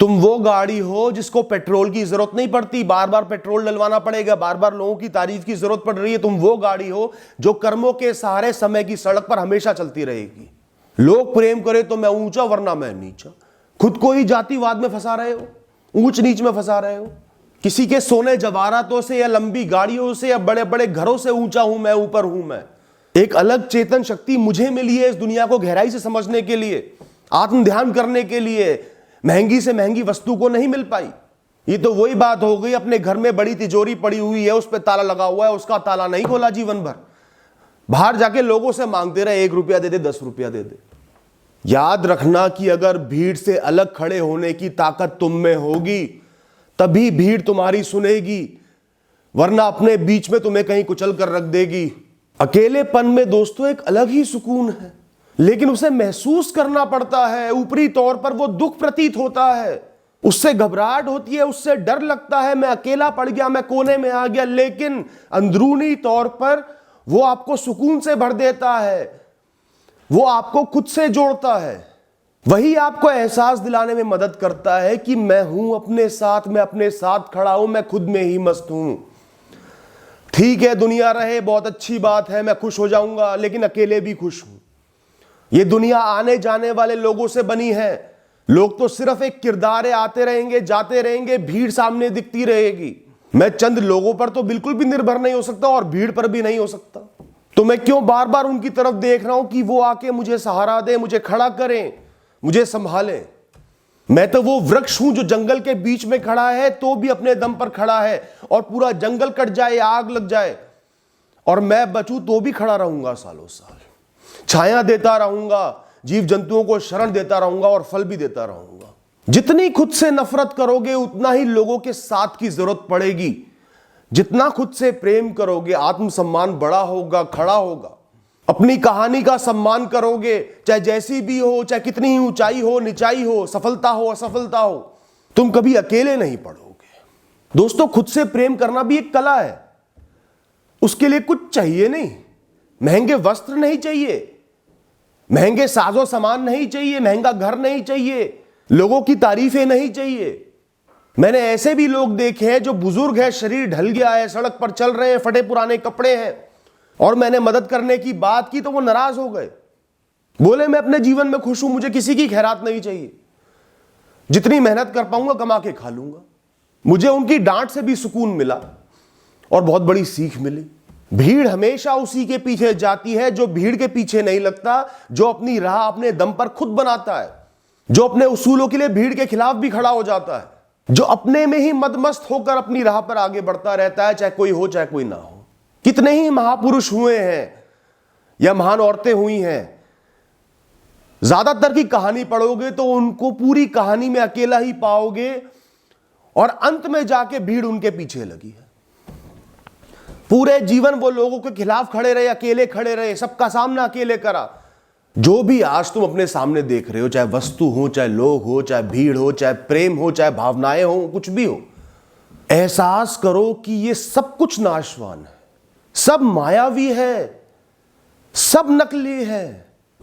तुम वो गाड़ी हो जिसको पेट्रोल की जरूरत नहीं पड़ती, बार बार पेट्रोल डलवाना पड़ेगा, बार बार लोगों की तारीफ की जरूरत पड़ रही है। तुम वो गाड़ी हो जो कर्मों के सहारे समय की सड़क पर हमेशा चलती रहेगी। लोग प्रेम करे तो मैं ऊंचा वरना मैं नीचा। खुद को ही जातिवाद में फंसा रहे हो, ऊंच नीच में फंसा रहे हो। किसी के सोने जवाहरातों से या लंबी गाड़ियों से या बड़े बड़े घरों से ऊंचा हूं मैं, ऊपर हूं मैं। एक अलग चेतन शक्ति मुझे मिली है इस दुनिया को गहराई से समझने के लिए, आत्म ध्यान करने के लिए। महंगी से महंगी वस्तु को नहीं मिल पाई। ये तो वही बात हो गई, अपने घर में बड़ी तिजोरी पड़ी हुई है, उस पर ताला लगा हुआ है, उसका ताला नहीं खोला जीवन भर, बाहर जाके लोगों से मांगते रहे 1 रुपया दे दे, 10 रुपया दे दे। याद रखना कि अगर भीड़ से अलग खड़े होने की ताकत तुम में होगी तभी भीड़ तुम्हारी सुनेगी, वरना अपने बीच में तुम्हें कहीं कुचल कर रख देगी। अकेलेपन में दोस्तों एक अलग ही सुकून है, लेकिन उसे महसूस करना पड़ता है। ऊपरी तौर पर वो दुख प्रतीत होता है, उससे घबराहट होती है, उससे डर लगता है, मैं अकेला पड़ गया, मैं कोने में आ गया। लेकिन अंदरूनी तौर पर वो आपको सुकून से भर देता है, वो आपको खुद से जोड़ता है। वही आपको एहसास दिलाने में मदद करता है कि मैं हूं अपने साथ, मैं अपने साथ खड़ा हूं, मैं खुद में ही मस्त हूं। ठीक है, दुनिया रहे बहुत अच्छी बात है, मैं खुश हो जाऊंगा, लेकिन अकेले भी खुश हूं। ये दुनिया आने जाने वाले लोगों से बनी है। लोग तो सिर्फ एक किरदार है, आते रहेंगे जाते रहेंगे, भीड़ सामने दिखती रहेगी। मैं चंद लोगों पर तो बिल्कुल भी निर्भर नहीं हो सकता और भीड़ पर भी नहीं हो सकता। तो मैं क्यों बार बार उनकी तरफ देख रहा हूं कि वो आके मुझे सहारा दें, मुझे खड़ा करें, मुझे संभालें। मैं तो वो वृक्ष हूं जो जंगल के बीच में खड़ा है तो भी अपने दम पर खड़ा है, और पूरा जंगल कट जाए, आग लग जाए और मैं बचूं तो भी खड़ा रहूंगा सालों साल। छाया देता रहूंगा, जीव जंतुओं को शरण देता रहूंगा और फल भी देता रहूंगा। जितनी खुद से नफरत करोगे उतना ही लोगों के साथ की जरूरत पड़ेगी। जितना खुद से प्रेम करोगे आत्मसम्मान बड़ा होगा, खड़ा होगा। अपनी कहानी का सम्मान करोगे, चाहे जैसी भी हो, चाहे कितनी ही ऊंचाई हो, निचाई हो, सफलता हो, असफलता हो, तुम कभी अकेले नहीं पड़ोगे। दोस्तों, खुद से प्रेम करना भी एक कला है। उसके लिए कुछ चाहिए नहीं, महंगे वस्त्र नहीं चाहिए, महंगे साजो सामान नहीं चाहिए, महंगा घर नहीं चाहिए, लोगों की तारीफें नहीं चाहिए। मैंने ऐसे भी लोग देखे हैं जो बुजुर्ग है, शरीर ढल गया है, सड़क पर चल रहे हैं, फटे पुराने कपड़े हैं, और मैंने मदद करने की बात की तो वो नाराज हो गए। बोले मैं अपने जीवन में खुश हूं, मुझे किसी की खैरात नहीं चाहिए, जितनी मेहनत कर पाऊंगा कमा के खा लूंगा। मुझे उनकी डांट से भी सुकून मिला और बहुत बड़ी सीख मिली। भीड़ हमेशा उसी के पीछे जाती है जो भीड़ के पीछे नहीं लगता, जो अपनी राह अपने दम पर खुद बनाता है, जो अपने उसूलों के लिए भीड़ के खिलाफ भी खड़ा हो जाता है, जो अपने में ही मदमस्त होकर अपनी राह पर आगे बढ़ता रहता है, चाहे कोई हो चाहे कोई ना हो। कितने ही महापुरुष हुए हैं या महान औरतें हुई हैं, ज्यादातर की कहानी पढ़ोगे तो उनको पूरी कहानी में अकेला ही पाओगे और अंत में जाके भीड़ उनके पीछे लगी है। पूरे जीवन वो लोगों के खिलाफ खड़े रहे, अकेले खड़े रहे, सबका सामना अकेले करा। जो भी आज तुम अपने सामने देख रहे हो, चाहे वस्तु हो, चाहे लोग हो, चाहे भीड़ हो, चाहे प्रेम हो, चाहे भावनाएं हो, कुछ भी हो, एहसास करो कि ये सब कुछ नाशवान है, सब मायावी है, सब नकली है।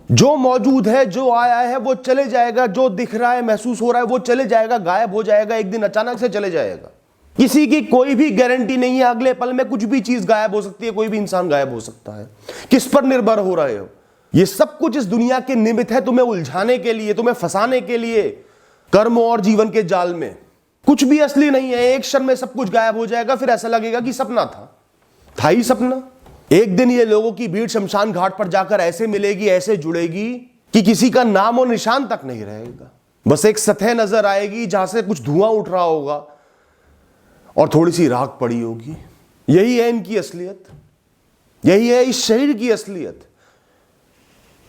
जो मौजूद है, जो आया है वो चले जाएगा, जो दिख रहा है, महसूस हो रहा है वो चले जाएगा, गायब हो जाएगा, एक दिन अचानक से चले जाएगा। किसी की कोई भी गारंटी नहीं है, अगले पल में कुछ भी चीज गायब हो सकती है, कोई भी इंसान गायब हो सकता है। किस पर निर्भर हो रहे हो? ये सब कुछ इस दुनिया के निमित्त है, तुम्हें उलझाने के लिए, तुम्हें फंसाने के लिए, कर्म और जीवन के जाल में। कुछ भी असली नहीं है, एक क्षण में सब कुछ गायब हो जाएगा, फिर ऐसा लगेगा कि सपना था ही सपना। एक दिन ये लोगों की भीड़ शमशान घाट पर जाकर ऐसे मिलेगी, ऐसे जुड़ेगी कि किसी का नाम और निशान तक नहीं रहेगा। बस एक सतह नजर आएगी जहां से कुछ धुआं उठ रहा होगा और थोड़ी सी राख पड़ी होगी। यही है इनकी असलियत, यही है इस शरीर की असलियत,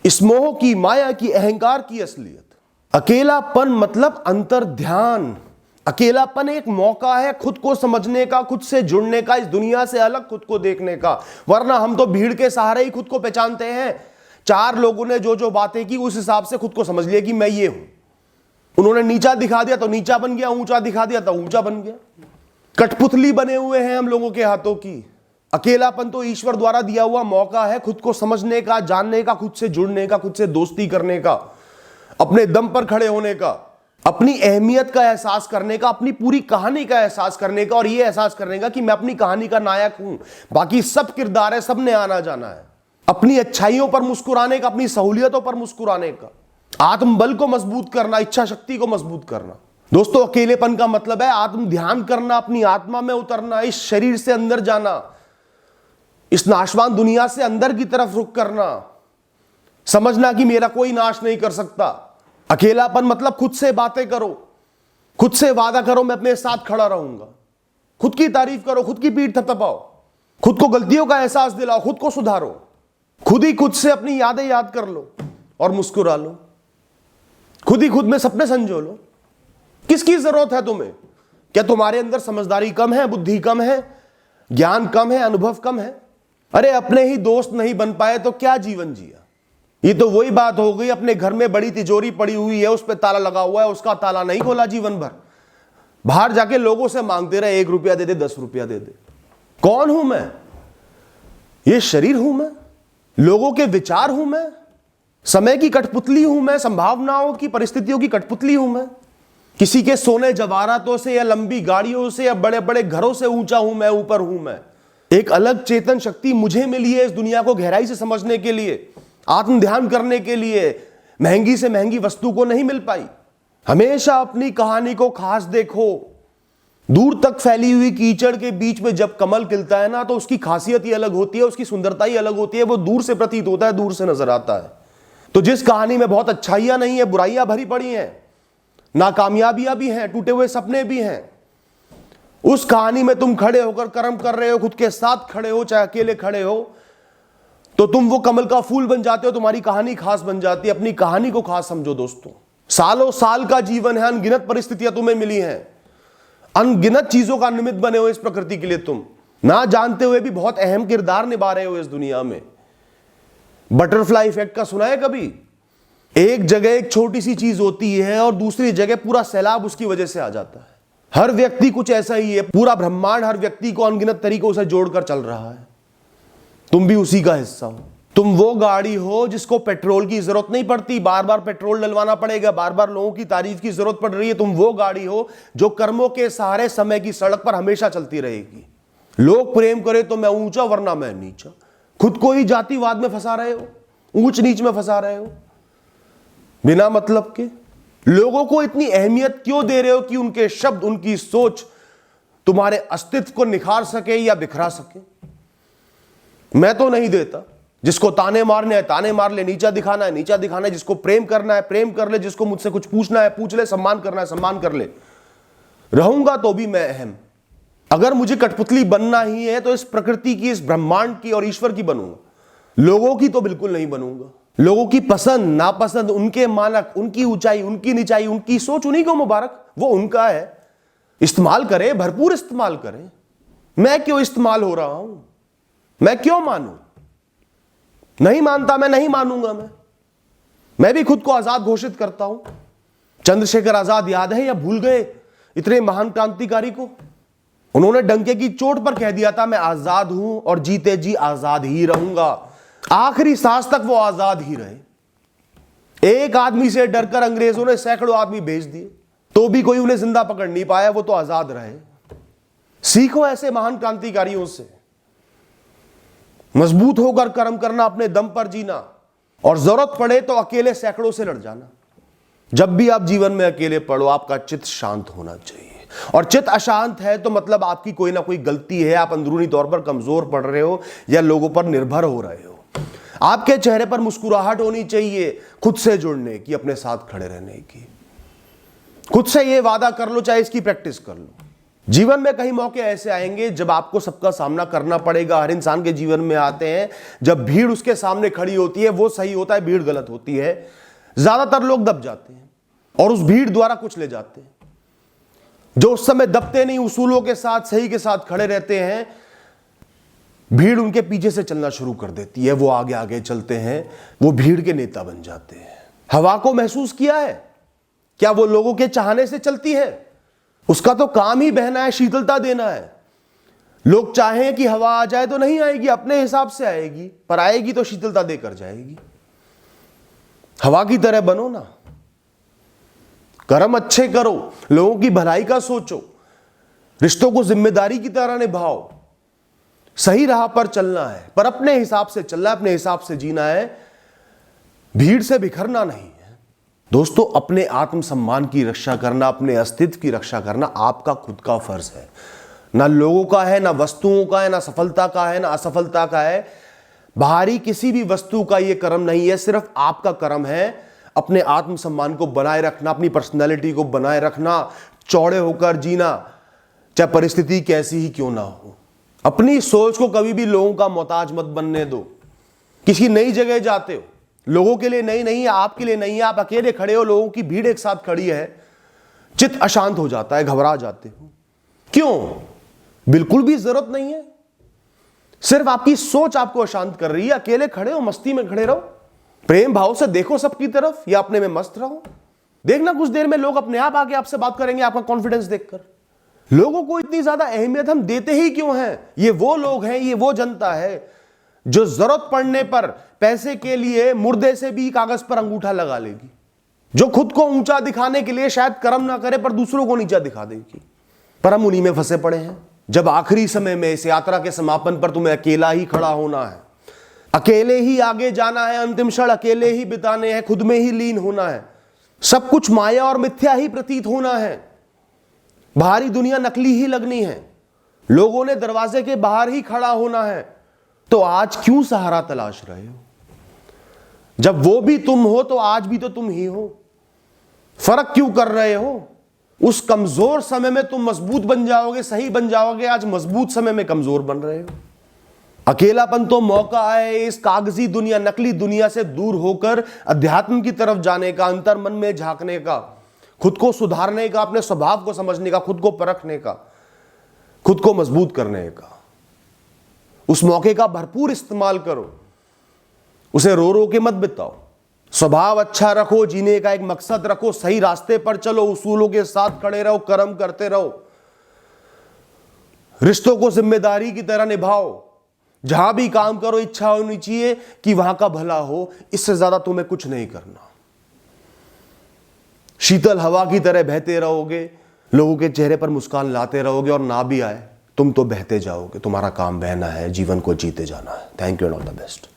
इस मोह की, माया की, अहंकार की असलियत। अकेलापन मतलब अंतर ध्यान। अकेलापन एक मौका है खुद को समझने का, खुद से जुड़ने का, इस दुनिया से अलग खुद को देखने का। वरना हम तो भीड़ के सहारे ही खुद को पहचानते हैं। 4 लोगों ने जो जो बातें की उस हिसाब से खुद को समझ लिया कि मैं ये हूं। उन्होंने नीचा दिखा दिया तो नीचा बन गया, ऊंचा दिखा दिया तो ऊंचा बन गया। कठपुतली बने हुए हैं हम लोगों के हाथों की। अकेलापन तो ईश्वर द्वारा दिया हुआ मौका है खुद को समझने का, जानने का, खुद से जुड़ने का, खुद से दोस्ती करने का, अपने दम पर खड़े होने का। अपनी अहमियत का एहसास करने का, अपनी पूरी कहानी का एहसास करने का, और यह एहसास करने का कि मैं अपनी कहानी का नायक हूं, बाकी सब किरदार है, सबने आना जाना है। अपनी अच्छाइयों पर मुस्कुराने का, अपनी सहूलियतों पर मुस्कुराने का, आत्मबल को मजबूत करना, इच्छा शक्ति को मजबूत करना। दोस्तों, अकेलेपन का मतलब है आत्म ध्यान करना, अपनी आत्मा में उतरना, इस शरीर से अंदर जाना, इस नाशवान दुनिया से अंदर की तरफ रुख करना, समझना कि मेरा कोई नाश नहीं कर सकता। अकेलापन मतलब खुद से बातें करो, खुद से वादा करो मैं अपने साथ खड़ा रहूंगा, खुद की तारीफ करो, खुद की पीठ थपथपाओ, खुद को गलतियों का एहसास दिलाओ, खुद को सुधारो, खुद ही खुद से अपनी यादें याद कर लो और मुस्कुरा लो, खुद ही खुद में सपने संजो लो। किसकी जरूरत है तुम्हें? क्या तुम्हारे अंदर समझदारी कम है, बुद्धि कम है, ज्ञान कम है, अनुभव कम है? अरे अपने ही दोस्त नहीं बन पाए तो क्या जीवन जिया। ये तो वही बात हो गई, अपने घर में बड़ी तिजोरी पड़ी हुई है, उस पर ताला लगा हुआ है, उसका ताला नहीं खोला जीवन भर, बाहर जाके लोगों से मांगते रहे 1 रुपया दे दे, 10 रुपया दे दे। कौन हूं मैं? ये शरीर हूं मैं, लोगों के विचार हूं मैं, समय की कठपुतली हूं मैं, संभावनाओं की, परिस्थितियों की कठपुतली हूं मैं, किसी के सोने जवाहरातों से या लंबी गाड़ियों से या बड़े बड़े घरों से ऊंचा हूं मैं, ऊपर हूं मैं। एक अलग चेतन शक्ति मुझे मिली है इस दुनिया को गहराई से समझने के लिए, आत्म ध्यान करने के लिए। महंगी से महंगी वस्तु को नहीं मिल पाई। हमेशा अपनी कहानी को खास देखो। दूर तक फैली हुई कीचड़ के बीच में जब कमल खिलता है ना, तो उसकी खासियत ही अलग होती है, उसकी सुंदरता ही अलग होती है, वो दूर से प्रतीत होता है, दूर से नजर आता है। तो जिस कहानी में बहुत अच्छाइयां नहीं है, बुराइयां भरी पड़ी हैं, नाकामयाबियां भी हैं, टूटे हुए सपने भी हैं, उस कहानी में तुम खड़े होकर कर्म कर रहे हो, खुद के साथ खड़े हो, चाहे अकेले खड़े हो, तो तुम वो कमल का फूल बन जाते हो, तुम्हारी कहानी खास बन जाती है। अपनी कहानी को खास समझो दोस्तों। सालों साल का जीवन है, अनगिनत परिस्थितियां तुम्हें मिली हैं, अनगिनत चीजों का निमित्त बने हो इस प्रकृति के लिए। तुम ना जानते हुए भी बहुत अहम किरदार निभा रहे हो इस दुनिया में। बटरफ्लाई इफेक्ट का सुना है कभी? एक जगह एक छोटी सी चीज होती है और दूसरी जगह पूरा सैलाब उसकी वजह से आ जाता है। हर व्यक्ति कुछ ऐसा ही है, पूरा ब्रह्मांड हर व्यक्ति को अनगिनत तरीकों से जोड़कर चल रहा है। तुम भी उसी का हिस्सा हो। तुम वो गाड़ी हो जिसको पेट्रोल की जरूरत नहीं पड़ती, बार बार पेट्रोल डलवाना पड़ेगा, बार बार लोगों की तारीफ की जरूरत पड़ रही है। तुम वो गाड़ी हो जो कर्मों के सहारे समय की सड़क पर हमेशा चलती रहेगी। लोग प्रेम करे तो मैं ऊंचा वरना मैं नीचा, खुद को ही जातिवाद में फंसा रहे हो, ऊंच नीच में फंसा रहे हो बिना मतलब के। लोगों को इतनी अहमियत क्यों दे रहे हो कि उनके शब्द, उनकी सोच तुम्हारे अस्तित्व को निखार सके या बिखरा सके? मैं तो नहीं देता। जिसको ताने मारने हैं ताने मार ले, नीचा दिखाना है नीचा दिखाना है, जिसको प्रेम करना है प्रेम कर ले, जिसको मुझसे कुछ पूछना है पूछ ले, सम्मान करना है सम्मान कर ले। रहूंगा तो भी मैं अहम। अगर मुझे कठपुतली बनना ही है तो इस प्रकृति की, इस ब्रह्मांड की और ईश्वर की बनूंगा, लोगों की तो बिल्कुल नहीं बनूंगा। लोगों की पसंद नापसंद, उनके मानक, उनकी ऊंचाई उनकी नीचाई, उनकी सोच उन्हीं को मुबारक, वो उनका है। इस्तेमाल करें, भरपूर इस्तेमाल करें। मैं क्यों इस्तेमाल हो रहा हूं? मैं क्यों मानूं? नहीं मानता मैं, नहीं मानूंगा मैं भी खुद को आजाद घोषित करता हूं। चंद्रशेखर आजाद याद है या भूल गए इतने महान क्रांतिकारी को? उन्होंने डंके की चोट पर कह दिया था मैं आजाद हूं और जीते जी आजाद ही रहूंगा। आखिरी सांस तक वो आजाद ही रहे। एक आदमी से डरकर अंग्रेजों ने सैकड़ों आदमी भेज दिए तो भी कोई उन्हें जिंदा पकड़ नहीं पाया, वो तो आजाद रहे। सीखो ऐसे महान क्रांतिकारियों से। मजबूत होकर कर्म करना, अपने दम पर जीना, और जरूरत पड़े तो अकेले सैकड़ों से लड़ जाना। जब भी आप जीवन में अकेले पड़ो, आपका चित्त शांत होना चाहिए। और चित्त अशांत है तो मतलब आपकी कोई ना कोई गलती है, आप अंदरूनी तौर पर कमजोर पड़ रहे हो या लोगों पर निर्भर हो रहे हो। आपके चेहरे पर मुस्कुराहट होनी चाहिए, खुद से जुड़ने की, अपने साथ खड़े रहने की। खुद से ये वादा कर लो, चाहे इसकी प्रैक्टिस कर लो। जीवन में कई मौके ऐसे आएंगे जब आपको सबका सामना करना पड़ेगा। हर इंसान के जीवन में आते हैं जब भीड़ उसके सामने खड़ी होती है, वो सही होता है, भीड़ गलत होती है। ज्यादातर लोग दब जाते हैं और उस भीड़ द्वारा कुछ ले जाते हैं। जो उस समय दबते नहीं, उसूलों के साथ, सही के साथ खड़े रहते हैं, भीड़ उनके पीछे से चलना शुरू कर देती है। वो आगे आगे चलते हैं, वो भीड़ के नेता बन जाते हैं। हवा को महसूस किया है? क्या वो लोगों के चाहने से चलती है? उसका तो काम ही बहना है, शीतलता देना है। लोग चाहें कि हवा आ जाए तो नहीं आएगी, अपने हिसाब से आएगी, पर आएगी तो शीतलता देकर जाएगी। हवा की तरह बनो ना, कर्म अच्छे करो, लोगों की भलाई का सोचो, रिश्तों को जिम्मेदारी की तरह निभाओ, सही राह पर चलना है, पर अपने हिसाब से चलना है, अपने हिसाब से जीना है, भीड़ से बिखरना नहीं है। दोस्तों, अपने आत्मसम्मान की रक्षा करना, अपने अस्तित्व की रक्षा करना आपका खुद का फर्ज है। ना लोगों का है, ना वस्तुओं का है, ना सफलता का है, ना असफलता का है, बाहरी किसी भी वस्तु का यह कर्म नहीं है, सिर्फ आपका कर्म है अपने आत्मसम्मान को बनाए रखना, अपनी पर्सनैलिटी को बनाए रखना, चौड़े होकर जीना, चाहे परिस्थिति कैसी ही क्यों ना हो। अपनी सोच को कभी भी लोगों का मोहताज मत बनने दो। किसी नई जगह जाते हो, लोगों के लिए नहीं है, आपके लिए नहीं है, आप अकेले खड़े हो, लोगों की भीड़ एक साथ खड़ी है, चित्त अशांत हो जाता है, घबरा जाते हो। क्यों? बिल्कुल भी जरूरत नहीं है, सिर्फ आपकी सोच आपको अशांत कर रही है। अकेले खड़े हो, मस्ती में खड़े रहो, प्रेम भाव से देखो सबकी तरफ, या अपने में मस्त रहो। देखना कुछ देर में लोग अपने आप आके आपसे बात करेंगे, आपका कॉन्फिडेंस देखकर। लोगों को इतनी ज्यादा अहमियत हम देते ही क्यों हैं? ये वो लोग हैं, ये वो जनता है जो जरूरत पड़ने पर पैसे के लिए मुर्दे से भी कागज पर अंगूठा लगा लेगी, जो खुद को ऊंचा दिखाने के लिए शायद कर्म ना करे पर दूसरों को नीचा दिखा देगी। पर हम उन्हीं में फंसे पड़े हैं। जब आखिरी समय में इस यात्रा के समापन पर तुम्हें अकेला ही खड़ा होना है, अकेले ही आगे जाना है, अंतिम क्षण अकेले ही बिताने हैं, खुद में ही लीन होना है, सब कुछ माया और मिथ्या ही प्रतीत होना है, बाहरी दुनिया नकली ही लगनी है, लोगों ने दरवाजे के बाहर ही खड़ा होना है, तो आज क्यों सहारा तलाश रहे हो? जब वो भी तुम हो तो आज भी तो तुम ही हो। फर्क क्यों कर रहे हो? उस कमजोर समय में तुम मजबूत बन जाओगे, सही बन जाओगे, आज मजबूत समय में कमजोर बन रहे हो। अकेलापन तो मौका है इस कागजी दुनिया, नकली दुनिया से दूर होकर अध्यात्म की तरफ जाने का, अंतर मन में झांकने का, खुद को सुधारने का, अपने स्वभाव को समझने का, खुद को परखने का, खुद को मजबूत करने का। उस मौके का भरपूर इस्तेमाल करो, उसे रो रो के मत बिताओ। स्वभाव अच्छा रखो, जीने का एक मकसद रखो, सही रास्ते पर चलो, उसूलों के साथ खड़े रहो, कर्म करते रहो, रिश्तों को जिम्मेदारी की तरह निभाओ। जहां भी काम करो इच्छा होनी चाहिए कि वहां का भला हो, इससे ज्यादा तुम्हें कुछ नहीं करना। शीतल हवा की तरह बहते रहोगे, लोगों के चेहरे पर मुस्कान लाते रहोगे, और ना भी आए तुम तो बहते जाओगे। तुम्हारा काम बहना है, जीवन को जीते जाना है। Thank you and all the best.